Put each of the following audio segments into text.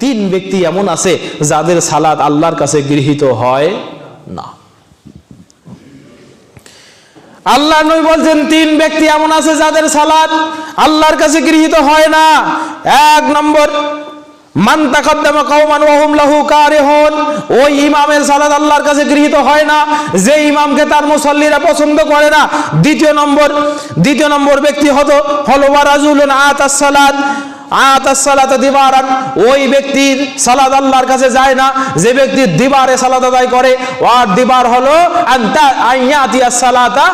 তিন ব্যক্তি এমন আছে যাদের সালাত আল্লাহর কাছে গৃহীত হয় না। আল্লাহ নবী বলছেন তিন ব্যক্তি এমন আছে যাদের সালাত আল্লাহর কাছে গৃহীত হয় না। এক নম্বর, মান তাকাদ্দামা কওমান ওয়া হুম লাহু কারিহুন, ওই ইমামের সালাত আল্লাহর কাছে গৃহীত হয় না যে ইমামকে তার মুসাল্লিরা পছন্দ করে না। দ্বিতীয় নম্বর ব্যক্তি হলো ওয়া রাজুলুন আতাস সালাত দিবারান, ওই ব্যক্তির সালাত আল্লাহর কাছে যায় না যে ব্যক্তি দিবারে সালাত আদায় করে। আর দিবার হলো আনতা আইয়াতিয়াস সালাতা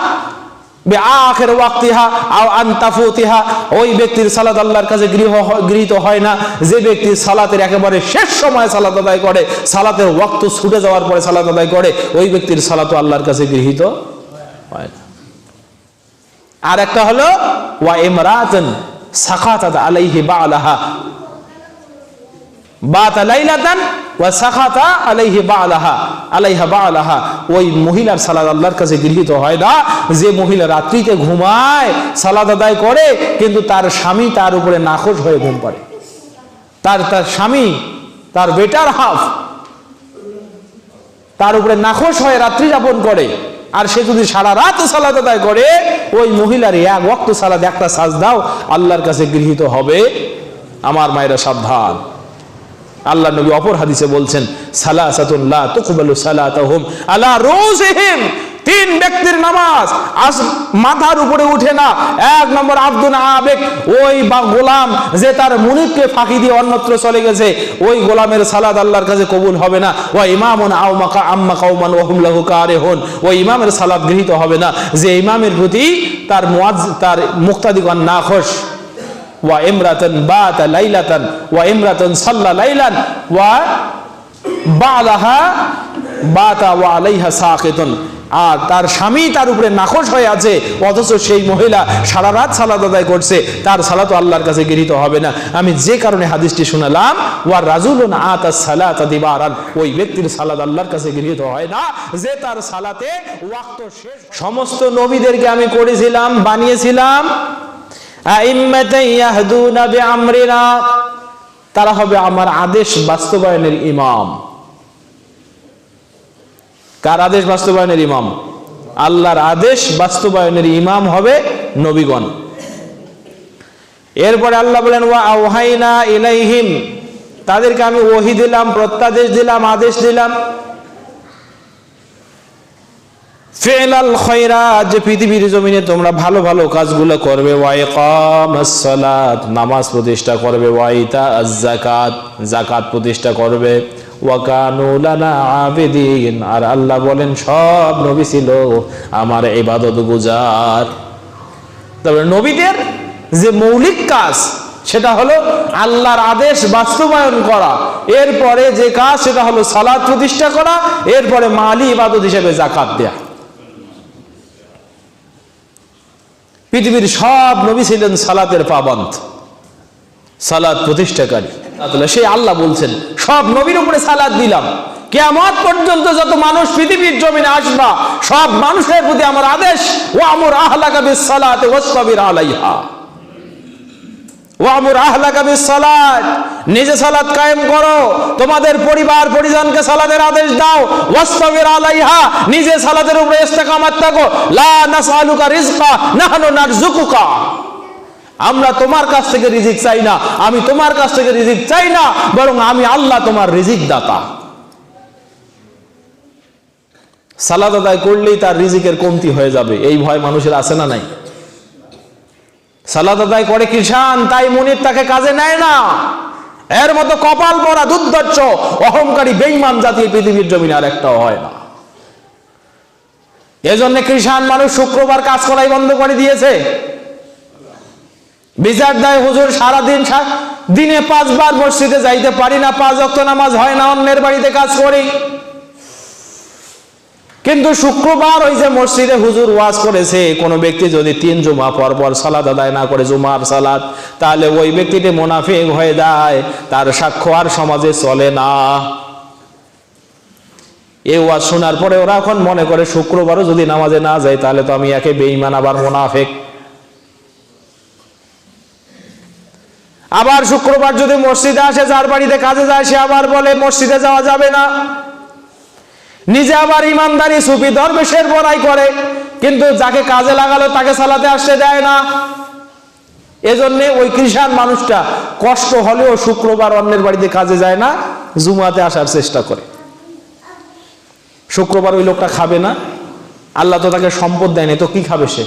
বিআখির ওয়াক্তিহা আও আনতাফুতিহা, ওই ব্যক্তির সালাত আল্লাহর কাছে গৃহীত হয় না যে ব্যক্তি সালাতের একেবারে শেষ সময় সালাত আদায় করে, সালাতের ওয়াক্ত ছুটে যাওয়ার পরে সালাত আদায় করে, ওই ব্যক্তির সালাত আল্লাহর কাছে গৃহীত হয় না। আর একটা হলো ওয়া ইমরাতুন সাখাতাত আলাইহি বালাহা বাতা লাইলাতান ওয়া সাখাতা আলাইহি আলাইহা বালাহা, ওই মহিলার সালাত আল্লাহর কাছে গৃহীত হয় না যে মহিলা রাত্রিতে ঘুমায়, সালাত আদায় করে কিন্তু তার স্বামী তার উপরে নাখোশ হয়ে ঘুম পাড়ে, তার স্বামী তার বেটার হাফ তার উপরে নাখোশ হয়ে রাত্রি যাপন করে, আর সে যদি সারা রাত সালাত আদায় করে, ওই মহিলার এক ওয়াক্ত সালাত একটা সাজদাও আল্লাহর কাছে গৃহীত হবে। আমার মায়েরা সাবধান, আল্লাহ নবী অপর হাদিসে বলছেন সালাসাতুন লা তুকবালু সালাতুহুম আলা রুসিহিম, তিন ব্যক্তির নামাজ মাথার উপরে উঠে না। এক নম্বর আব্দুন আবেক, ওই গোলাম যে তার মুনিবকে ফাঁকি দিয়ে অন্যত্র চলে গেছে, ওই গোলামের সালাত আল্লাহর কাছে কবুল হবে না। ওয়া ইমামুন আওমাকা আম্মা কওমান ওয়া হুম লাহু কারিহুন, ওই ইমামের সালাত গৃহীত হবে না যে ইমামের প্রতি তার তার মুক্তাদিগণ নাখোশ। ওয়া ইমরাতান বাতা লাইলাতান ওয়া ইমরাতান সাল্লা লাইলান ওয়া বালাহা বাতা ওয়া আলাইহা সাকিতুন, আর তার স্বামী তার উপরে নাখোশ হয়ে আছে অথচ সেই মহিলা সারা রাত সালাত আদায় করছে, তার সালাত আল্লাহর কাছে গৃহীত হবে না। আমি যে কারণে হাদিসটি শোনালাম ওয়া রাজুলুন আতাস সালাতা দিবারান, ওই ব্যক্তির সালাত আল্লাহর কাছে গৃহীত হয় না যে তার সালাতে ওয়াক্ত শেষ। সমস্ত নবীদেরকে আমি করেছিলাম, বানিয়েছিলাম আইম্মাতান ইয়াহদুনা বিআমরিনা, তারা হবে আমার আদেশ বাস্তবায়নের ইমাম। কার আদেশ বাস্তবায়নের ইমাম? আল্লাহর আদেশ বাস্তবায়নের ইমাম হবে নবীগণ। এরপরে আল্লাহ বলেন ওয়া আওহাইনা ইলাইহিম, তাদেরকে আমি ওহী দিলাম, প্রত্যাদেশ দিলাম, আদেশ দিলাম ফিলাল খায়রাত, যে পৃথিবীর জমিনে তোমরা ভালো ভালো কাজগুলো করবে, ওয়া ইকামাস সালাত, নামাজ প্রতিষ্ঠা করবে, ওয়া ইতাআজ যাকাত, যাকাত প্রতিষ্ঠা করবে, ওয়া কানু লানা আবিদিন, আর আল্লাহ বলেন সব নবী ছিল আমার ইবাদত গুজার। তবে নবীদের যে মৌলিক কাজ সেটা হলো আল্লাহর আদেশ বাস্তবায়ন করা, এরপরে যে কাজ সেটা হলো সালাত প্রতিষ্ঠা করা, এরপরে মালি ইবাদত হিসেবে যাকাত দেয়া। পৃথিবীর সব নবী ছিলেন সালাতের পাবন্দ, সালাত প্রতিষ্ঠাকারী। সেই আল্লাহ বলছেন সব নবীর উপরে সালাত দিলাম, কিয়ামত পর্যন্ত যত মানুষ পৃথিবীর জমিনে আসবা সব মানুষের প্রতি আমার আদেশ ওয়ামুর আহলাকা বিস-সালাতি ওয়াসতাবির আলাইহা, ওয়ামুর আহলাকা বিস-সালাত, নিজে সালাত কায়েম করো, তোমাদের পরিবার পরিজনকে সালাতের আদেশ দাও, ওয়াসতাবির আলাইহা, নিজে সালাতের উপরে ইস্তেকামাত থাকো। লা নাসআলুকা রিজকা নাহনু নারযুকুকা, আমরা তোমার কাছ থেকে রিজিক চাই না, আমি তোমার কাছ থেকে রিজিক চাই না, বরং আমি আল্লাহ তোমার রিজিক দাতা। সালাত আদায় করলেই তার রিজিকের কমতি হয়ে যাবে, এই ভয় মানুষের আছে না নাই? সালাত আদায় করে কিষান, তাই মুনিব তাকে কাজে নেয় না। এর মতো কপাল পরা দুর্ধর্ষ অহংকারী বেঈমান জাতি পৃথিবীর জমিনে আর একটাও হয় না। এজন্য কিষান মানুষ শুক্রবার কাজ করাই বন্ধ করে দিয়েছে। বিচার দেয় হুজুর সারাদিন দিনে 5 বার মসজিদে যাইতে পারি না, 5 ওয়াক্ত নামাজ হয় না, অন্যের বাড়িতে কাজ করি, কিন্তু শুক্রবার ওই যে মসজিদে হুজুর ওয়াজ করেছে কোন ব্যক্তি যদি 3 জুমা পর পর সালাত আদায় না করে জুমার সালাত, তাহলে ওই ব্যক্তিটি মুনাফিক হয়ে যায়, তার সাক্ষ্য আর সমাজে চলে না। এই ওয়াজ শোনার পরে ওরা এখন মনে করে শুক্রবারও যদি নামাজে না যায় তাহলে তো আমি একে বেঈমান আবার মুনাফিক। আবার শুক্রবার যদি মসজিদে আসে, যার বাড়িতে কাজে যায়, সে আবার বলে মসজিদে যাওয়া যাবে না। নিজে আবার ইমানদারি সুফি দরবেশের বড়াই করে, কিন্তু যাকে কাজে লাগালো তাকে সালাতে আসতে দেয় না। এজন্য ওই খ্রিস্টান মানুষটা কষ্ট হলেও শুক্রবার অন্যের বাড়িতে কাজে যায় না, জুমাতে আসার চেষ্টা করে। শুক্রবার ওই লোকটা খাবে না, আল্লাহ তো তাকে সম্পদ দেয়নি, তো কি খাবে সে?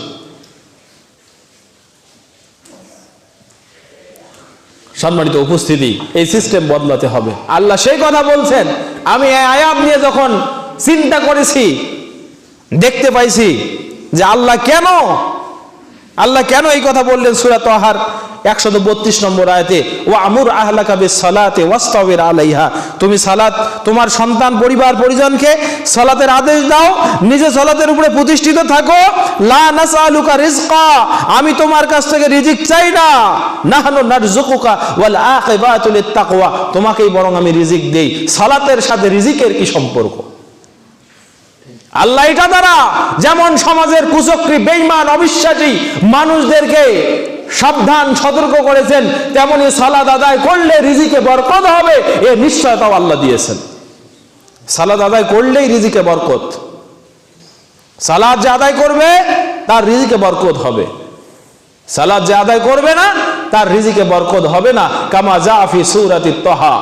সম্মানিত উপস্থিতি, এই সিস্টেম বদলাতে হবে। আল্লাহ সেই কথা বলছেন। আমি এই আয়াত নিয়ে যখন চিন্তা করেছি, দেখতে পাইছি যে আল্লাহ কেন এই কথা বললেন। সূরা তাহার 132 নম্বর আয়াতে, ওয়া আমুর আহলাকা বিস-সালাতি ওয়াসতাবির আলাইহা, তুমি সালাত, তোমার সন্তান পরিবার পরিজনকে সালাতের আদেশ দাও, নিজে সালাতের উপরে প্রতিষ্ঠিত থাকো। লা নাসআলুকা রিজকা, আমি তোমার কাছ থেকে রিজিক চাই না। নাহনু নারযুকুকা ওয়াল আকিবাতু লিত-তাকওয়া, তোমাকেই বরং আমি রিজিক দেই। সালাতের সাথে রিজিকের কি সম্পর্ক? আল্লাহ এটা দ্বারা যেমন সমাজের কুচক্রী, বেঈমান, অবিশ্বাসী মানুষদেরকে সাবধান সতর্ক করেছেন, তেমনি সালাত আদায় করলে রিজিকে বরকত হবে, এ নিশ্চয়তাও আল্লাহ দিয়েছেন। সালাত আদায় করলেই রিজিকে বরকত। সালাত যে আদায় করবে তার রিজিকে বরকত হবে, সালাত যে আদায় করবে না তার রিজিকে বরকত হবে না। কামা জা ফি সূরাতি তাহা,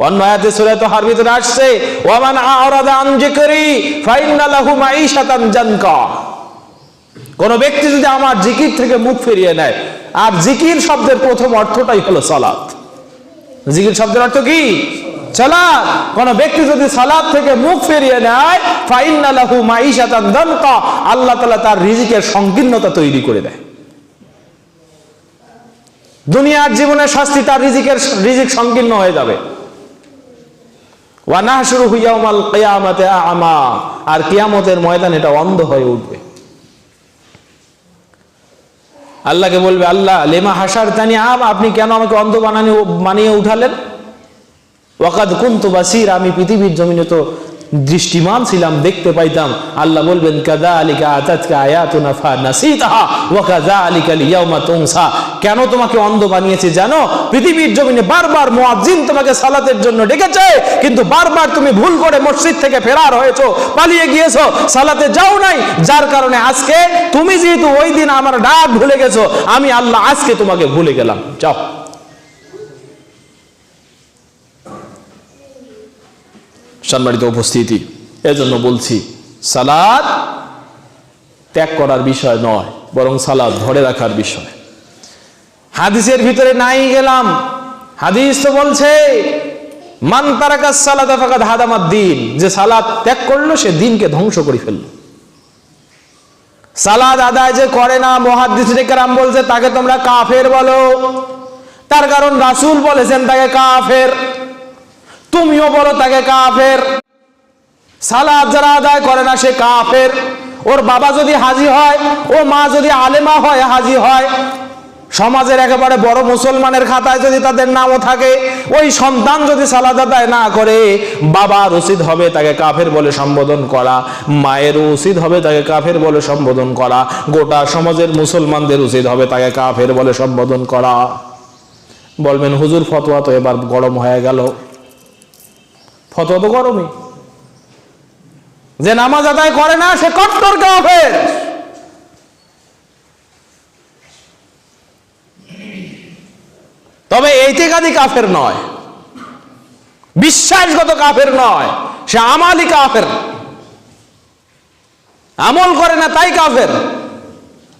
অন্য আয়াতে সূরা তাহার ভিতরে আসছে, ওয়া মান আ'রাদা আন যিকরি ফাইন্না লাহু মাঈশাতান জানকা, কোন ব্যক্তি যদি আমার জিকির থেকে মুখ ফিরিয়ে নেয়, আর জিকির শব্দের প্রথম অর্থটাই হলো সালাত। জিকির শব্দের অর্থ কি? সালাত। কোন ব্যক্তি যদি সালাত থেকে মুখ ফিরিয়ে নেয়, ফাইন্না লাহু মাঈশাতান জানকা, আল্লাহ তাআলা তার রিজিকের সংকীর্ণতা তৈরি করে দেয়। দুনিয়ার জীবনের শাস্তি, তার রিজিক সংকীর্ণ হয়ে যাবে। ওয়া নাহশুরুহু ইয়াওমাল কিয়ামাতি আ'মা, আর কিয়ামতের ময়দানে এটা অন্ধ হয়ে উঠবে। আল্লাহকে বলবে, আল্লাহ লিমা হাসারতানি আ'মা, আপনি কেন আমাকে অন্ধ বানিয়ে উঠালেন? ওয়াকাদ কুনতু বাসীর, আমি পৃথিবীর জমিনে তো দৃষ্টিমান ছিলাম, দেখতে পাইতাম। আল্লাহ বলবেন, কাযালিকা আতাতকা আয়াতুনা ফানাসিতাহা ওয়া কাযালিকাল ইয়াওমা তুনসা, কেন তোমাকে অন্ধ বানিয়েছে জানো? পৃথিবীর জমিনে বারবার মুয়াজ্জিন তোমাকে সালাতের জন্য ডেকেছে, কিন্তু বারবার তুমি ভুল করে মসজিদ থেকে ফেরার হয়েছো, পালিয়ে গিয়েছো, সালাতে যাও নাই। যার কারণে আজকে তুমি যেহেতু ওই দিন আমার ডাক ভুলে গেছো, আমি আল্লাহ আজকে তোমাকে ভুলে গেলাম, যাও। সম্মানিত উপস্থিতি, এজন্য বলছি সালাত ত্যাগ করার বিষয় নয়, বরং সালাত ধরে রাখার বিষয়। হাদিসের ভিতরে নাই গেলাম, হাদিস তো বলছে মান তারাকাস সালাতা ফাকাদ হাদামাদ-দ্বীন, যে সালাত ত্যাগ করলো সে দ্বীনকে ধ্বংস করে ফেললো। সালাত আদায় যে করে না, মুহাদ্দিসিনে কেরাম বলছে তাকে তোমরা কাফের বলো। তার কারণ রাসূল বলেছেন তাকে কাফের, তুমিও বলো তাকে কাফের। সালাত যারা আদায় করে না সে কাফের। ওর বাবা যদি হাজী হয়, ও মা যদি আলেমা হয়, হাজী হয়, সমাজের একেবারে বড় মুসলমানের খাতায় যদি তাদের নামও থাকে, ওই সন্তান যদি সালাত আদায় না করে, বাবার উচিত হবে তাকে কাফের বলে সম্বোধন করা, মায়ের উচিত হবে তাকে কাফের বলে সম্বোধন করা, গোটা সমাজের মুসলমানদের উচিত হবে তাকে কাফের বলে সম্বোধন করা। বলবেন হুজুর ফতোয়া তো এবার গরম হয়ে গেল। ফতোয়া তো গরমই, যে নামাজ আদায় করে না সে কট্টর কাফের। তবে ইতিকাদি কাফের নয়, বিশ্বাসগত কাফের নয়, সে আমালি কাফের, আমল করে না তাই কাফের।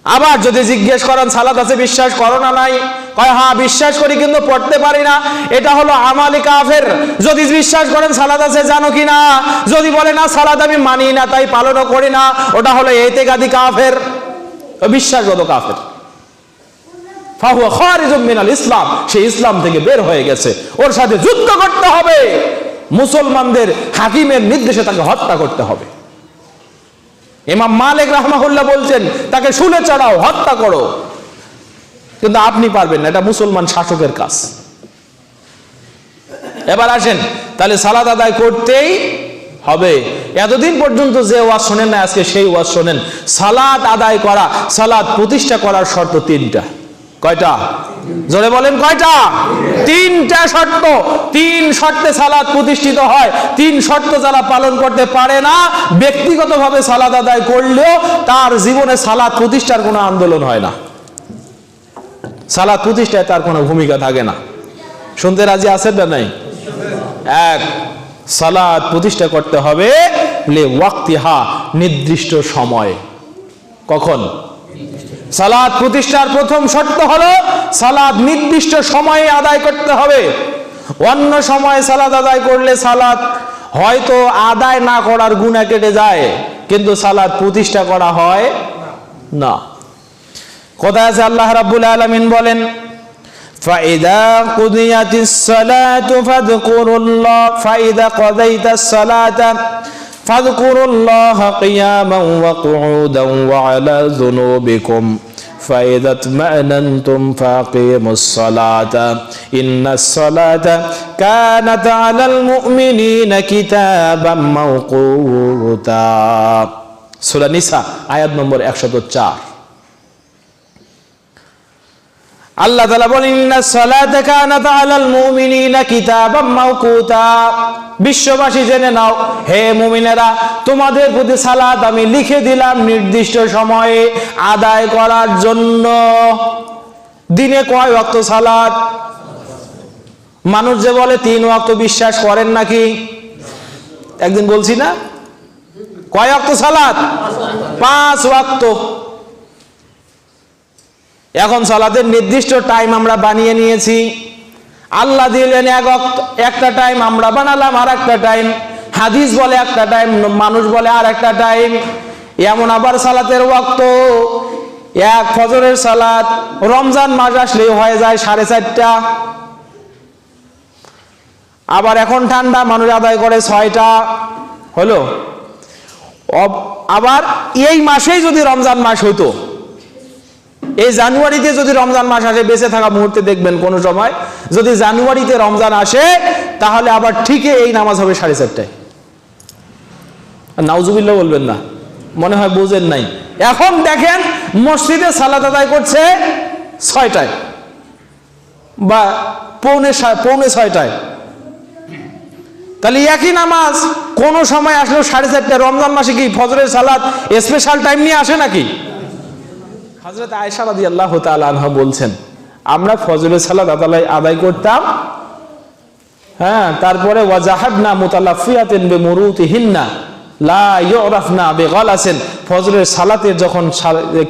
আবার যদি জিজ্ঞেস করেন সালাত আছে বিশ্বাস করো না নাই, কয় হ্যাঁ বিশ্বাস করি কিন্তু পড়তে পারি না, এটা হলো আমালি কাফের। যদি বিশ্বাস করেন সালাত আছে জানো কি না, যদি বলে না সালাত আমি মানি না তাই পালনও করি না, ওটা হলো ইতিকাদি কাফের, বিশ্বাসগত কাফের। ফাহুয়া খারিজুম মিনাল ইসলাম, সে ইসলাম থেকে বের হয়ে গেছে, ওর সাথে যুদ্ধ করতে হবে, মুসলমানদের হাকিমের নির্দেশে তাকে হত্যা করতে হবে। ইমাম মালিক রাহমাহুল্লাহ বলছেন তাকে শুলে চড়াও, হত্যা করো, কিন্তু আপনি পারবেন না, এটা মুসলমান শাসকের কাজ। এবার আসেন, তাহলে সালাত আদায় করতেই হবে। এতদিন পর্যন্ত যে ওয়াজ শোনেন না, আজকে সেই ওয়াজ শোনেন। সালাত আদায় করা, সালাত প্রতিষ্ঠা করার শর্ত তিনটা। কয়টা? জোরে বলেন কয়টা? তিনটা শর্ত। তিন শর্তে সালাত প্রতিষ্ঠিত হয়। তিন শর্ত যারা পালন করতে পারে না, ব্যক্তিগতভাবে সালাত আদায় করলেও তার জীবনে সালাত প্রতিষ্ঠার কোনো আন্দোলন হয় না, সালাত প্রতিষ্ঠায় তার কোনো ভূমিকা থাকে না। শুনতে রাজি আছেন না নাই? এক, সালাত প্রতিষ্ঠা করতে হবে লে ওয়াক্তিহা, নির্দিষ্ট সময়। কখন? সালাত প্রতিষ্ঠার প্রথম শর্ত হলো সালাত নির্দিষ্ট সময়ে আদায় করতে হবে। অন্য সময়ে সালাত আদায় করলে সালাত হয়তো আদায় না করার গুনাহ কেটে যায়, কিন্তু সালাত প্রতিষ্ঠা করা হয় না। কোথায় আছে? আল্লাহ রাব্বুল আলামিন বলেন, فَإِذَا قُضِيَتِ الصَّلَاةُ فَاذْكُرُوا اللَّهَ فَإِذَا قَضَيْتَ الصَّلَاةَ فَاذْكُرُوا اللَّهَ قِيَامًا وَقُعُودًا وَعَلَى جُنُوبِكُمْ فَإِذَا اطْمَأْنَنْتُمْ فَأَقِيمُوا الصَّلَاةَ إِنَّ الصَّلَاةَ كَانَتْ عَلَى الْمُؤْمِنِينَ كِتَابًا مَوْقُوتًا। সূরা নিসা আয়াত নম্বর 104। আল্লাহ তাআলা বলেন, ইন্নাস সালাতা কানাত আলাল মুমিনিনা কিতাবাম মাওকুতা। বিশ্ববাসী জেনে নাও, হে মুমিনেরা, তোমাদের প্রতি সালাত আমি লিখে দিলাম নির্দিষ্ট সময়ে আদায় করার জন্য। দিনে কয় ওয়াক্ত সালাত? মানুষ যে বলে 3 ওয়াক্ত, বিশ্বাস করেন নাকি? একদিন বলছি না, কয় ওয়াক্ত সালাত? 5 ওয়াক্ত। এখন সালাতের নির্দিষ্ট টাইম আমরা বানিয়ে নিয়েছি। আল্লাহ দিলেন একটা টাইম, আমরা বানালাম আর একটা টাইম। হাদিস বলে একটা টাইম, মানুষ বলে আর একটা টাইম। এমন আবার সালাতের ওয়াক্ত, এক ফজরের সালাত রমজান মাস আসলেই হয়ে যায় 4:30টা। আবার এখন ঠান্ডা, মানুষ আদায় করে 6টা। হলো? আবার এই মাসেই যদি রমজান মাস হইতো, এই জানুয়ারিতে যদি রমজান মাস আসে, বেঁচে থাকা মুহূর্তে দেখবেন কোন সময় যদি জানুয়ারিতে রমজান আসে, তাহলে আবার ঠিকই এই নামাজ হবে 4:30টায়। নাউজুবিল্লাহ বলবেন না, মনে হয় বুঝেন নাই। এখন দেখেন মসজিদে সালাত আদায় করছে 6টায় বা পৌনে 6টায়। তাহলে একই নামাজ কোন সময় আসলো 4:30টায়। রমজান মাসে কি ফজরের সালাত স্পেশাল টাইম নিয়ে আসে নাকি? হযরত আয়েশা রাদিয়াল্লাহু তাআলা আনহা বলছেন, আমরা ফজরের সালাত আদায় করতাম, হ্যাঁ, তারপরে ওয়াজাহাবনা মুতালাফিয়াতিন বিমুরুতিহিন্না লা ইউরাফনা বিগালাসিন। ফজরের সালাতের যখন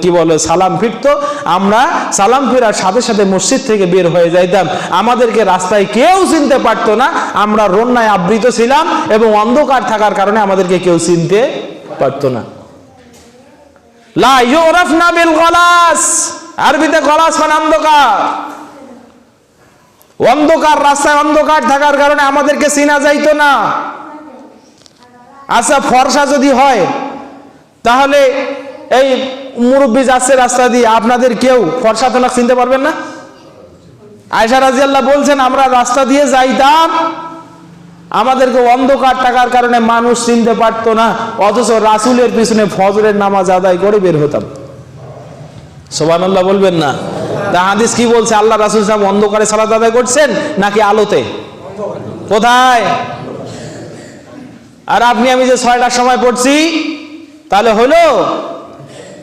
কি বলে সালাম ফিরতো, আমরা সালাম ফেরার সাথে সাথে মসজিদ থেকে বের হয়ে যাইতাম। আমাদেরকে রাস্তায় কেউ চিনতে পারতো না। আমরা রন্নায় আবৃত ছিলাম এবং অন্ধকার থাকার কারণে আমাদেরকে কেউ চিনতে পারতো না। লা ইউরাফনা বিল গলাস, আরবিতে গলাস মানে অন্ধকার। অন্ধকার, রাস্তায় অন্ধকার থাকার কারণে আমাদেরকে চিনা যাইতো না। আচ্ছা, ফর্সা যদি হয় তাহলে এই মুরব্বী যাচ্ছে রাস্তা দিয়ে, আপনাদের কেউ ফর্সা তো না, চিনতে পারবেন না। আয়েশা রাদিয়াল্লাহু বলছেন, আমরা রাস্তা দিয়ে যাইতাম, আমাদেরকে অন্ধকার থাকার কারণে মানুষ চিনতে পারতো না, অথচ রাসূলের পিছনে ফজরের নামাজ আদায় করে বের হতাম। সুবহানাল্লাহ বলবেন না? তা হাদিস কি বলছে? আল্লাহ রাসূল সাহেব অন্ধকারে সালাত আদায় করছেন নাকি আলোতে? কোথায়? আর আপনি আমি যে 6টার সময় পড়ছি, তাহলে হলো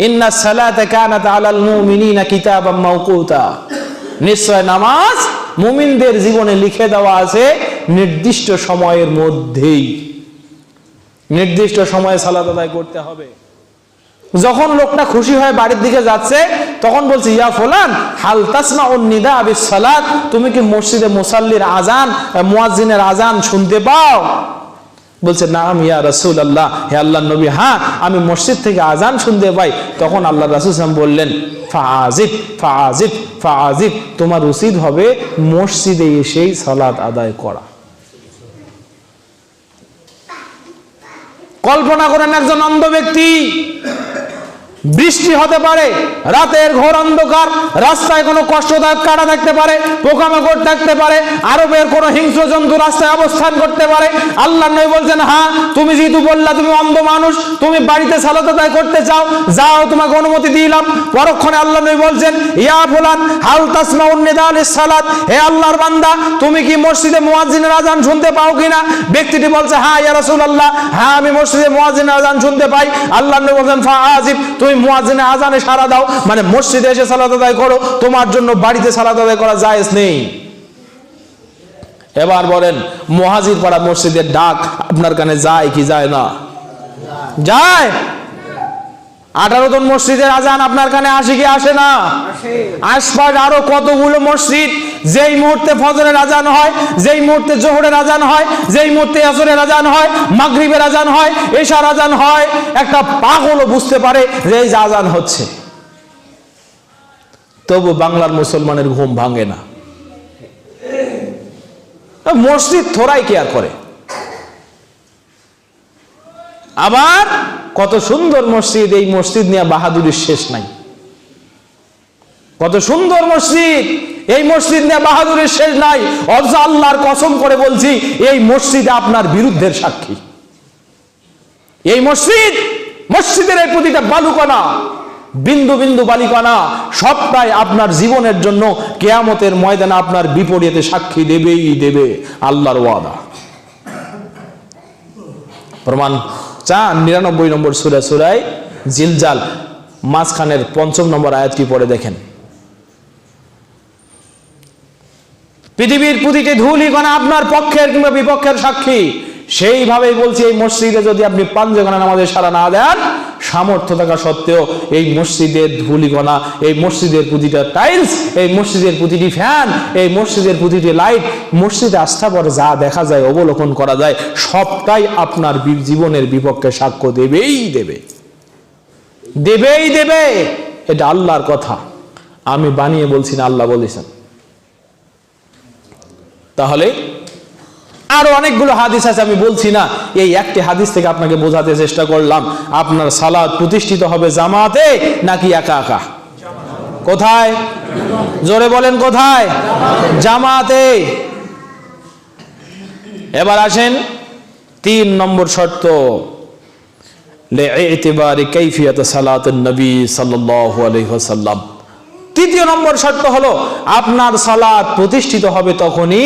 ইন্নাস সালাতা কানাত আলাল মুমিনিনা কিতাবাম মাওকুতা। নিশ্চয় নামাজ মুমিনদের জীবনে লিখে দেওয়া আছে নির্দিষ্ট সময়ের মধ্যেই। নির্দিষ্ট সময়ে সালাত আদায় করতে হবে। যখন লোকটা খুশি হয়ে বাড়ির দিকে যাচ্ছে, তখন বলছে, ইয়া ফুলান হাল তাসমাউন নিদা বিস সালাত, তুমি কি মসজিদে মুসাল্লির আজান, মুয়াজ্জিনের আজান শুনতে পাও? বলছে, নাম ইয়া রাসূলুল্লাহ, হে আল্লাহর নবী, হ্যাঁ আমি মসজিদ থেকে আজান শুনতে পাই। তখন আল্লাহ রাসূল সাল্লাল্লাহু আলাইহি ওয়াসাল্লাম বললেন, ফাআজিব ফাআজিব ফাআজিব, তোমার উচিত হবে মসজিদে এসেই সালাত আদায় করা। কল্পনা করেন একজন অন্ধ ব্যক্তি বৃষ্টি হতে পারে, রাতের ঘোর অন্ধকার, রাস্তায় কোনো কষ্টদায়ক কাটা থাকতে পারে, পোকামাকড় থাকতে পারে, আরবের কোনো হিংস্র জন্তু রাস্তায় অবস্থান করতে পারে। আল্লাহর নবী বলছেন, হ্যাঁ তুমি যেহেতু বললা তুমি অন্ধ মানুষ, তুমি বাড়িতে সালাত আদায় করতে চাও, যাও তোমাকে অনুমতি দিলাম। পরক্ষণে আল্লাহর নবী বলছেন, ইয়া ফুলান হাল তাসমাউন নিদা লিস সালাত, হে আল্লাহর বান্দা তুমি কি মসজিদে মুয়াজ্জিনের আযান শুনতে পাও কিনা? ব্যক্তিটি বলছে, হ্যাঁ ইয়া রাসূলুল্লাহ, হ্যাঁ আমি মসজিদে মুয়াজ্জিনের আযান শুনতে পাই। আল্লাহর নবী বলছেন, ফাআজিব, তুমি মুয়াজ্জিনের আযানে সাড়া দাও, মানে মসজিদে এসে সালাত আদায় করো, তোমার জন্য বাড়িতে সালাত আদায় করা জায়েজ নেই। এবার বলেন, মুহাজির পাড়া মসজিদের ডাক আপনার কানে যায় কি যায় না? যায়। 18 জন মসজিদের আজান আপনার কানে আসে কি আসে না? আশপাশ আরো কতগুলো মসজিদ, যেই মুহূর্তে ফজরের আজান হয়, যেই মুহূর্তে জোহরের আজান হয়, যেই মুহূর্তে আসরের আজান হয়, মাগরিবের আজান হয়, এশার আজান হয়, একটা পাগলও বুঝতে পারে যে এই আজান হচ্ছে। তবু বাংলার মুসলমানের ঘুম ভাঙে না। মসজিদ থোড়াই কেয়ার করে। আবার কত সুন্দর মসজিদ, এই মসজিদ নিয়ে বাহাদুরির শেষ নাই। কত সুন্দর মসজিদ, এই মসজিদ নিয়ে বাহাদুরির শেষ নাই। অথচ আল্লাহর কসম করে বলছি, এই মসজিদ আপনার বিরুদ্ধের সাক্ষী। এই মসজিদের এই প্রতিটা বালুকণা, বিন্দু বিন্দু বালিকণা সবটাই আপনার জীবনের জন্য কিয়ামতের ময়দানে আপনার বিপরীতে সাক্ষী দেবেই দেবে, আল্লাহর ওয়াদা। প্রমাণ চান 99 নম্বর সূরায় জিলজাল মাঝখানের 5 নম্বর আয়াতটি পড়ে দেখেন। পৃথিবীর প্রতিটি ধূলিকণা আপনার পক্ষের কিংবা বিপক্ষের সাক্ষী। সেইভাবেই বলছি, এই মসজিদে যদি আপনি 5 ওয়াক্ত নামাজে সাড়া না দেন, সামর্থ্য থাকা সত্ত্বেও এই মসজিদের ধূলিকণা, এই মসজিদের প্রতিটা টাইলস, এই মসজিদের প্রতিটি ফ্যান, এই মসজিদের প্রতিটি লাইট, মসজিদে আস্থা পরে যা দেখা যায়, অবলোকন করা যায়, সবটাই আপনার জীবনের বিপক্ষে সাক্ষ্য দেবেই দেবে, দেবেই দেবে। এটা আল্লাহর কথা, আমি বানিয়ে বলছি না, আল্লাহ বলেছেন। তাহলে আরো অনেকগুলো হাদিস আছে, আমি বলছি না, এই একটি হাদিস থেকে আপনাকে বোঝাতে চেষ্টা করলাম আপনার সালাত প্রতিষ্ঠিত হবে জামাতে নাকি একা একা। কোথায়? জোরে বলেন, কোথায়? জামাতে। এবার আসেন 3 নম্বর শর্ত, লিইতিবারি কাইফিয়াত সালাতুন নবী সাল্লাল্লাহু আলাইহি ওয়াসাল্লাম। 3 নম্বর শর্ত হলো, আপনার সালাত প্রতিষ্ঠিত হবে তখনই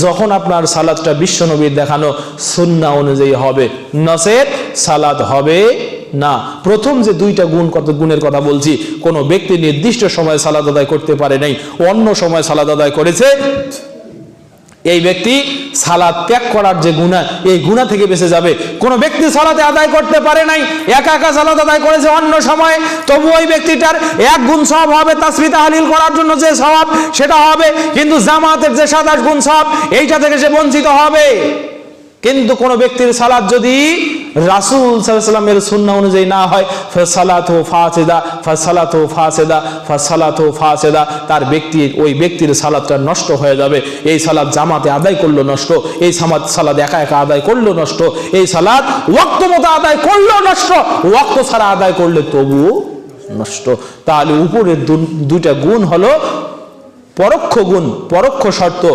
যখন আপনার সালাতটা বিশ্বনবীর দেখানো সুন্নাহ অনুযায়ী হবে, নচেত সালাত হবে না। প্রথম যে 2টা গুণের কথা বলছি, কোন ব্যক্তি নির্দিষ্ট সময়ে সালাত আদায় করতে পারে নাই, অন্য সময় সালাত আদায় করেছে, এই ব্যক্তি সালাত ত্যাগ করার যে গুনাহ, এই গুনাহ থেকে বেঁচে যাবে। কোন ব্যক্তি সালাতে আদায় করতে পারে নাই, একা একা সালাত আদায় করেছে অন্য সময়ে, তবু ওই ব্যক্তিটার 1 গুণ সওয়াব হবে, তাসবিহ তাহলিল করার জন্য যে সওয়াব সেটা হবে, কিন্তু জামাতের যে 27 গুণ সওয়াব, এইটা থেকে সে বঞ্চিত হবে। কিন্তু কোন ব্যক্তির সালাত যদি রাসূল সাল্লাল্লাহু আলাইহি ওয়াসাল্লামের সুন্নাহ অনুযায়ী না হয়, ফাসালাতু ফাসিদা ফাসালাতু ফাসিদা ফাসালাতু ফাসিদা, তার ওই ব্যক্তির সালাতটা নষ্ট হয়ে যাবে। এই সালাত জামাতে আদায় করলো নষ্ট, এই সালাত একা একা আদায় করলো নষ্ট, এই সালাত ওয়াক্ত মতো আদায় করলো নষ্ট, ওয়াক্ত ছাড়া আদায় করলে তবুও নষ্ট। তাহলে উপরের 2টা গুণ হলো পরোক্ষ গুণ, পরোক্ষ শর্ত।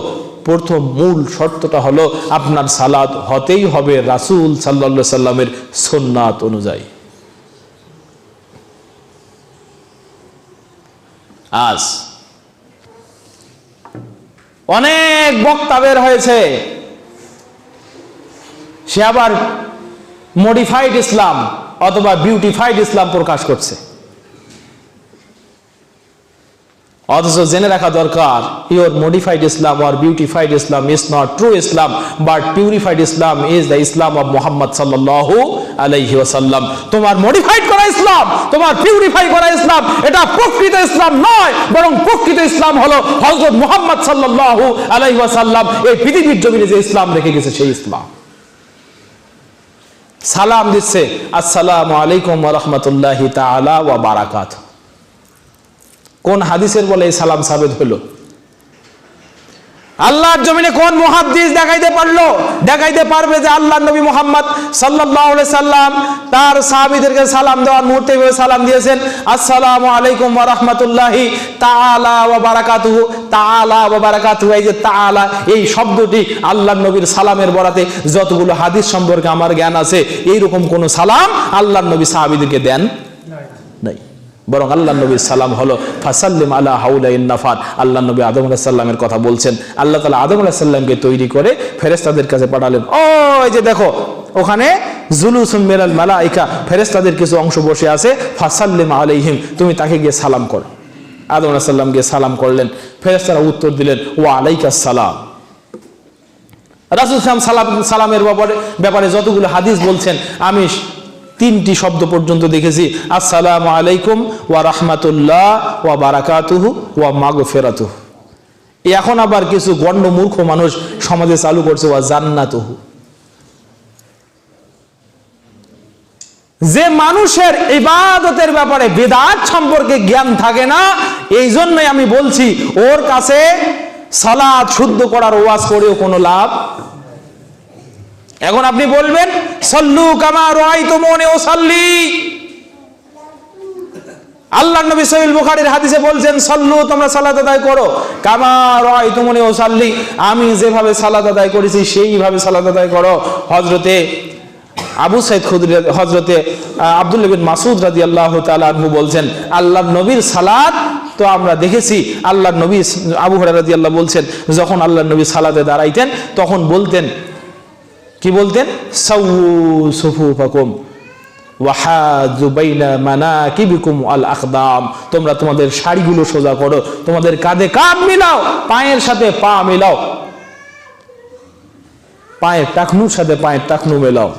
প্রথম মূল শর্তটা হলো আপনার সালাত হতেই হবে রাসূল সাল্লাল্লাহু আলাইহি সাল্লামের সুন্নাত অনুযায়ী। আজ অনেক বক্তা বের হয়েছে, সে আবার মডিফাইড ইসলাম অথবা বিউটিফাইড ইসলাম প্রকাশ করছে। অথচ জেনে রাখা দরকার, your modified Islam or beautified Islam is not true Islam, but purified Islam is the Islam of Muhammad sallallahu alayhi wasallam. তোমার মডিফাইড করা ইসলাম, তোমার পিউরিফাই করা ইসলাম, এটা প্রকৃত ইসলাম নয়, বরং প্রকৃত ইসলাম হলো হযরত মুহাম্মদ সাল্লাল্লাহু আলাইহি ওয়াসাল্লাম এই পৃথিবীর জমিনে যে ইসলাম রেখে গেছে সেই ইসলাম। সালাম দিচ্ছে, আসসালামু আলাইকুম ওয়া রাহমাতুল্লাহি তাআলা ওয়া বারাকাতুহু। কোন হাদিসের বলে এই সালাম সাবেত হলো? আল্লাহর জমিনে কোন মুহাদ্দিস দেখাইতে পারলো, দেখাইতে পারবে যে আল্লাহর নবী মুহাম্মদ সাল্লাল্লাহু আলাইহি সাল্লাম তার সাহাবীদেরকে সালাম দেওয়ার মুহূর্তে সালাম দিয়েছেন, আসসালামু আলাইকুম ওয়া রাহমাতুল্লাহি তাআলা ওয়া বারাকাতুহু। তাআলা ওয়া বারাকাতুহু, এই যে তাআলা এই শব্দটি আল্লাহর নবীর সালামের বরাতে যতগুলো হাদিস সম্পর্কে আমার জ্ঞান আছে, এইরকম কোন সালাম আল্লাহর নবী সাহাবীদেরকে দেন নাই। বরং আল্লাহ নবীর সালাম হলো ফাসাল্লিম আলা হাউলাইন নাফার। আল্লাহ নবী আদম আলাইহিস সালামের কথা বলছেন, আল্লাহ তাআলা আদম আলাইহিস সালামকে তৈরি করে ফেরেশতাদের কাছে পাঠালেন। ওই যে দেখো ওখানে জুলুসুম মিনাল মালাইকা, ফেরেশতাদের কিছু অংশ বসে আছে, ফাসাল্লিম আলাইহিম, তুমি তাকে গিয়ে সালাম করো। আদম আলাইহিস সালাম গিয়ে সালাম করলেন, ফেরেশতারা উত্তর দিলেন ওয়া আলাইকাস সালাম। রাসূল সালামের ব্যাপারে যতগুলো হাদিস বলছেন আমি 3টি শব্দ পর্যন্ত দেখেছি, আসসালামু আলাইকুম ওয়া রাহমাতুল্লাহ ওয়া বারাকাতুহু ওয়া মাগফিরাতুহু। এখন আবার কিছু গণ্ড মূর্খ মানুষ সমাজে চালু করছে ওয়া জান্নাতুহু। যে মানুষের ইবাদতের ব্যাপারে বিদআত সম্পর্কে জ্ঞান থাকে না, এই জন্যই আমি বলছি ওর কাছে সালাত শুদ্ধ করার ওয়াজ করেও কোনো লাভ। এখন আপনি বলবেন সল্লু কামা রাআইতুমুনি উসাল্লি। আল্লাহর নবী সহিহ বুখারীর হাদিসে বলছেন সল্লু, তোমরা সালাত আদায় করো, কামা রাআইতুমুনি উসাল্লি, আমি যেভাবে সালাত আদায় করেছি সেইভাবে সালাত আদায় করো। হযরতে আবু সাইদ খুদরি, হযরতে আব্দুল্লাহ বিন মাসউদ রাদিয়াল্লাহু তাআলা আনহু বলছেন আল্লাহর নবীর সালাত তো আমরা দেখেছি। আল্লাহর নবী আবু হুরায়রা রাদিয়াল্লাহু বলছেন যখন আল্লাহর নবী সালাতে দাঁড়াইতেন তখন বলতেন, কি বলতেন, সাওউ সুফুফাকুম ওয়া হাযু বাইনা মানাকিবিকুম আল আখদাম, তোমরা তোমাদের শাড়িগুলো সোজা করো, তোমাদের কাঁধে কাঁধ মিলাও, পায়ের সাথে পা মিলাও, পায়ের টাকনুর সাথে পায়ের টাকনু মেলাও।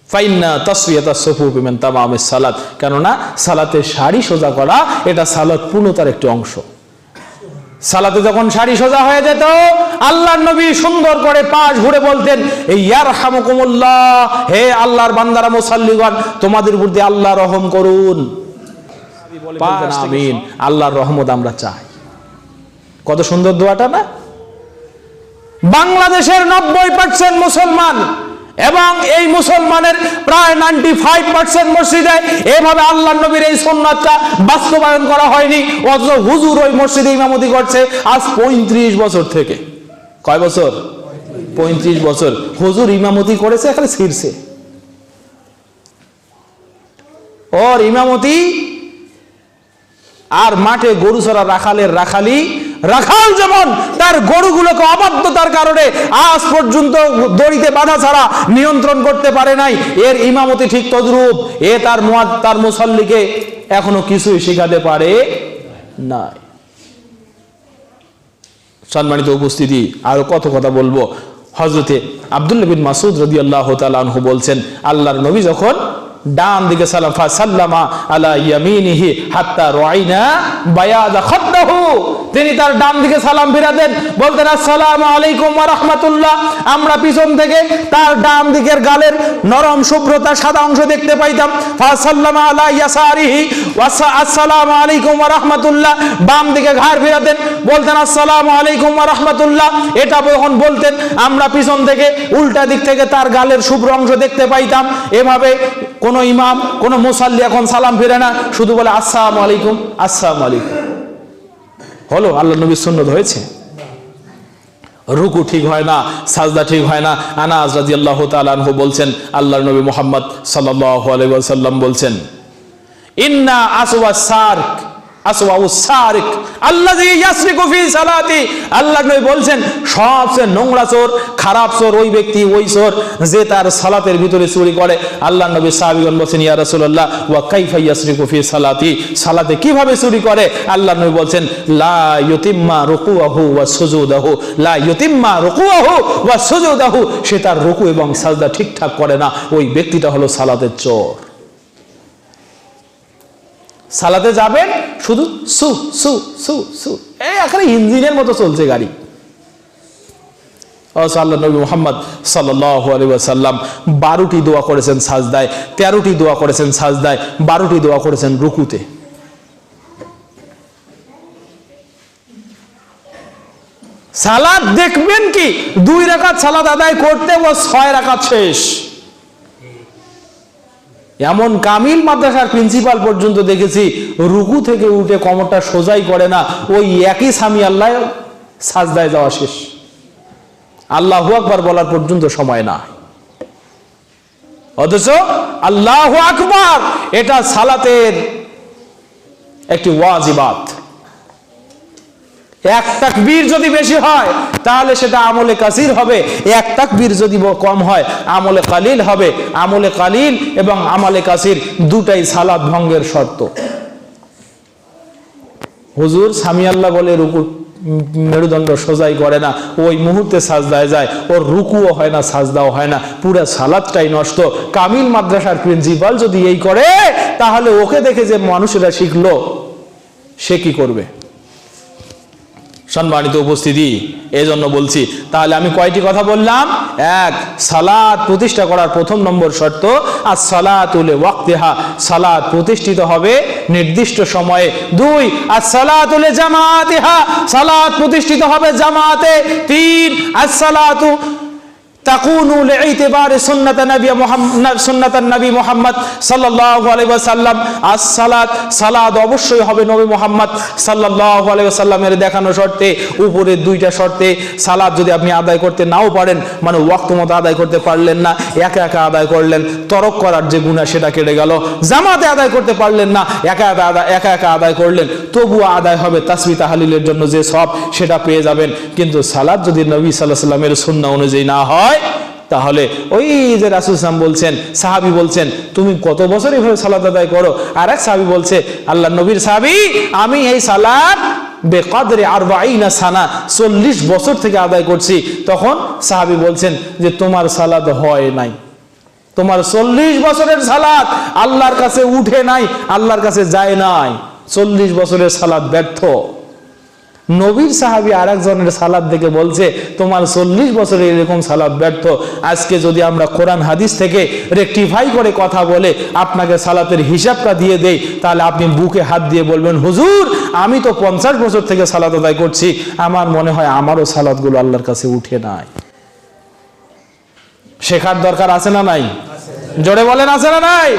ফাইন্না তাসফিয়াতাস সুফুফ মিন তামামিস সালাত, কেননা সালাতে শাড়ি সোজা করা এটা সালাত পূর্ণতার একটি অংশ। সালাতে যখন শাড়ি সোজা হয়ে যেত আল্লাহর নবী সুন্দর করে পাশ ঘুরে বলতেন ইয়ারহামুকুমুল্লাহ, হে আল্লাহর বান্দারা মুসাল্লিগণ, তোমাদের উপর দিয়ে আল্লাহ রহম করুন। আমিন, আল্লাহর রহমত আমরা চাই। কত সুন্দর দোয়াটা না? বাংলাদেশের 90% মুসলমান এবং এই মুসলমানের প্রায় 95% মসজিদে এভাবে আল্লাহর নবীর এই সুন্নাতটা বাস্তবায়ন করা হয়নি, অথচ হুজুর ওই মসজিদে ইমামতি করছে আজ 35 বছর থেকে। কয় বছর? 35 বছর হুজুর ইমামতি করেছে, এখানে ছিড়ছে ওর ইমামতি। আর মাঠে গরু চড়া রাখালের রাখালি, রাখাল যেমন তার গরুগুলোকে অবাধ্যতার কারণে আজ পর্যন্ত দড়িতে বাঁধা ছাড়া নিয়ন্ত্রণ করতে পারে নাই, এর ইমামতি ঠিক তদ্রূপ। এ তার মুসাল্লিকে এখনো কিছুই শেখাতে পারে নাই। সম্মানিত উপস্থিতি, আরো কত কথা বলবো। হযরতে আব্দুল্লাহ বিন মাসউদ রাদিয়াল্লাহু তাআলা আনহু বলছেন আল্লাহর নবী যখন ডান দিকে সালাম ফাসাল্লামা আলা ইয়ামিনিহি হাত্তা রাইনা বায়াদা খাদ্দাহু, তিনি তার ডান দিকে সালাম ফিরাতেন, বলতেন আসসালামু আলাইকুম ওয়া রাহমাতুল্লাহ। আমরা পিছন থেকে তার ডান দিকের গালের নরম শুভ্রতা সাদা অংশ দেখতে পাইতাম। ফাসাল্লামা আলা ইয়াসারিহি ওয়া আসসালামু আলাইকুম ওয়া রাহমাতুল্লাহ। বাম দিকে ঘাড় ফিরাতেন, বলতেন আসসালামু আলাইকুম ওয়া রাহমাতুল্লাহ। এটা যখন বলতেন আমরা পিছন থেকে উল্টা দিক থেকে তার গালের শুভ্র অংশ দেখতে পাইতাম। এভাবে কোন ইমাম কোন মুসাল্লি এখন সালাম ফিরে না, শুধু বলে আসসালামু আলাইকুম আসসালামু আলাইকুম। হলো আল্লাহ নবীর সুন্নাত হয়েছে? রুকু ঠিক হয় না, সাজদা ঠিক হয় না। আনাস রাদিয়াল্লাহু তাআলা আনহু বলছেন আল্লাহর নবী মুহাম্মদ সাল্লাল্লাহু আলাইহি ওয়াসাল্লাম বলছেন ইন্না আসওয়াস সারিক আসওয়াউস সারিক আল্লাযী ইয়াসরিকু ফি সালাতি। আল্লাহর নবী বলছেন সবচেয়ে নোংরা চোর, খারাপ চোর ওই ব্যক্তি, ওই চোর যে তার সালাতের ভিতরে চুরি করে। আল্লাহর নবী সাহাবীগণ বলেন ইয়া রাসূলুল্লাহ ওয়া কাইফা ইয়াসরিকু ফি সালাতি, সালাতে কিভাবে চুরি করে? আল্লাহর নবী বলেন লা ইউতিম্মা রুকুহু ওয়া সুজুদাহু, লা ইউতিম্মা রুকুহু ওয়া সুজুদাহু, সে তার রুকু এবং সাজদা ঠিকঠাক করে না, ওই ব্যক্তিটা হলো সালাতের চোর। সালাতে যাবেন শুধু সু সু সু সু, এই এখানে ইঞ্জিনের মতো চলছে গাড়ি। আল্লাহর নবী মুহাম্মদ সাল্লাল্লাহু আলাইহি ওয়াসাল্লাম 12টি দোয়া করেছেন সাজদায়, 13টি দোয়া করেছেন সাজদায়, 12টি দোয়া করেছেন রুকুতে। সালাত দেখবেন কি 2 রাকাত সালাত আদায় করতে ও 6 রাকাত শেষ। এমন কামিল মাদ্রাসার প্রিন্সিপাল পর্যন্ত দেখেছি রুকু থেকে উঠে কোমরটা সোজাই করে না, ওই একই সামি আল্লাহ সাজদায় যাওয়া শেষ, আল্লাহু আকবার বলার পর্যন্ত সময় না। অথচ আল্লাহু আকবার এটা সালাতের একটি ওয়াজিবাত। এক তাকবীর যদি বেশি হয় তাহলে সেটা আমলে কাসির হবে, এক তাকবীর যদি কম হয় আমলে কালিল হবে। আমলে কালিল এবং আমলে কাসির দুটাই সালাত ভঙ্গের শর্ত। হুজুর সামি আল্লাহ বলে রুকু মেরুদণ্ড সোজাই করে না, ওই মুহূর্তে সাজদায় যায়, ওর রুকুও হয় না সাজদাও হয় না, পুরো সালাতটাই নষ্ট। কামিল মাদ্রাসার প্রিন্সিপাল যদি এই করে তাহলে ওকে দেখে যে মানুষেরা শিখলো, সে কি করবে? সম্মানিত উপস্থিতি, এই জন্য বলছি, তাহলে আমি কয়টি কথা বললাম? এক, সালাত প্রতিষ্ঠা করার প্রথম নম্বর শর্ত আস-সালাতু লিওয়াক্তিহা, সালাত প্রতিষ্ঠিত হবে নির্দিষ্ট সময়ে। 2, আস-সালাতু লিজামাতিহা, সালাত প্রতিষ্ঠিত হবে জামাতে। 3, আস-সালাতু তাকুনু লিইতিবারি সুন্নাতান নবী মুহাম্মদ সাল্লাল্লাহু আলাইহি ওয়াসাল্লাম। আস-সালাত, সালাত অবশ্যই হবে নবী মুহাম্মদ সাল্লাল্লাহু আলাইহি ওয়াসাল্লামের দেখানো শর্তে। উপরে 2টা শর্তে সালাত যদি আপনি আদায় করতে নাও পারেন, মানে ওয়াক্ত মতো আদায় করতে পারলেন না, একা একা আদায় করলেন, তরক করার যে গুনাহ সেটা কেটে গেল। জামাতে আদায় করতে পারলেন না, একা একা আদায় করলেন, তবুও আদায় হবে, তাসবিহ তাহলিলের জন্য যে সব সেটা পেয়ে যাবেন। কিন্তু সালাত যদি নবী সাল্লাল্লাহু আলাইহি ওয়াসাল্লামের সুন্নাহ অনুযায়ী না হয় তাহলে ওই যে রাসূল সাল্লাল্লাহু আলাইহি ওয়াসাল্লাম বলছেন, সাহাবী বলছেন তুমি কত বছর এভাবে সালাত আদায় করো? আর এক সাহাবী বলছে, আল্লাহ নবীর সাহাবী, আমি এই সালাত বেকদরে 40 সানা, 40 বছর থেকে আদায় করছি। তখন সাহাবী বলছেন যে তোমার সালাত হয় নাই, তোমার 40 বছরের সালাত আল্লাহর কাছে উঠে নাই, আল্লাহর কাছে যায় নাই, 40 বছরের সালাত ব্যর্থ। নবীর সাহাবী আরেকজনের সালাত দেখে বলছে তোমার 40 বছরের এরকম সালাত ব্যর্থ। আজকে যদি আমরা কোরআন হাদিস থেকে রেকটিফাই করে কথা বলে আপনাকে সালাতের হিসাবটা দিয়ে দেই, তাহলে আপনি বুকে হাত দিয়ে বলবেন, হুজুর আমি তো 50 বছর থেকে সালাত আদায় করছি, আমার মনে হয় আমারও সালাতগুলো আল্লাহর কাছে উঠে নাই। শেখার দরকার আছে না নাই? জোরে বলেন আছে না নাই?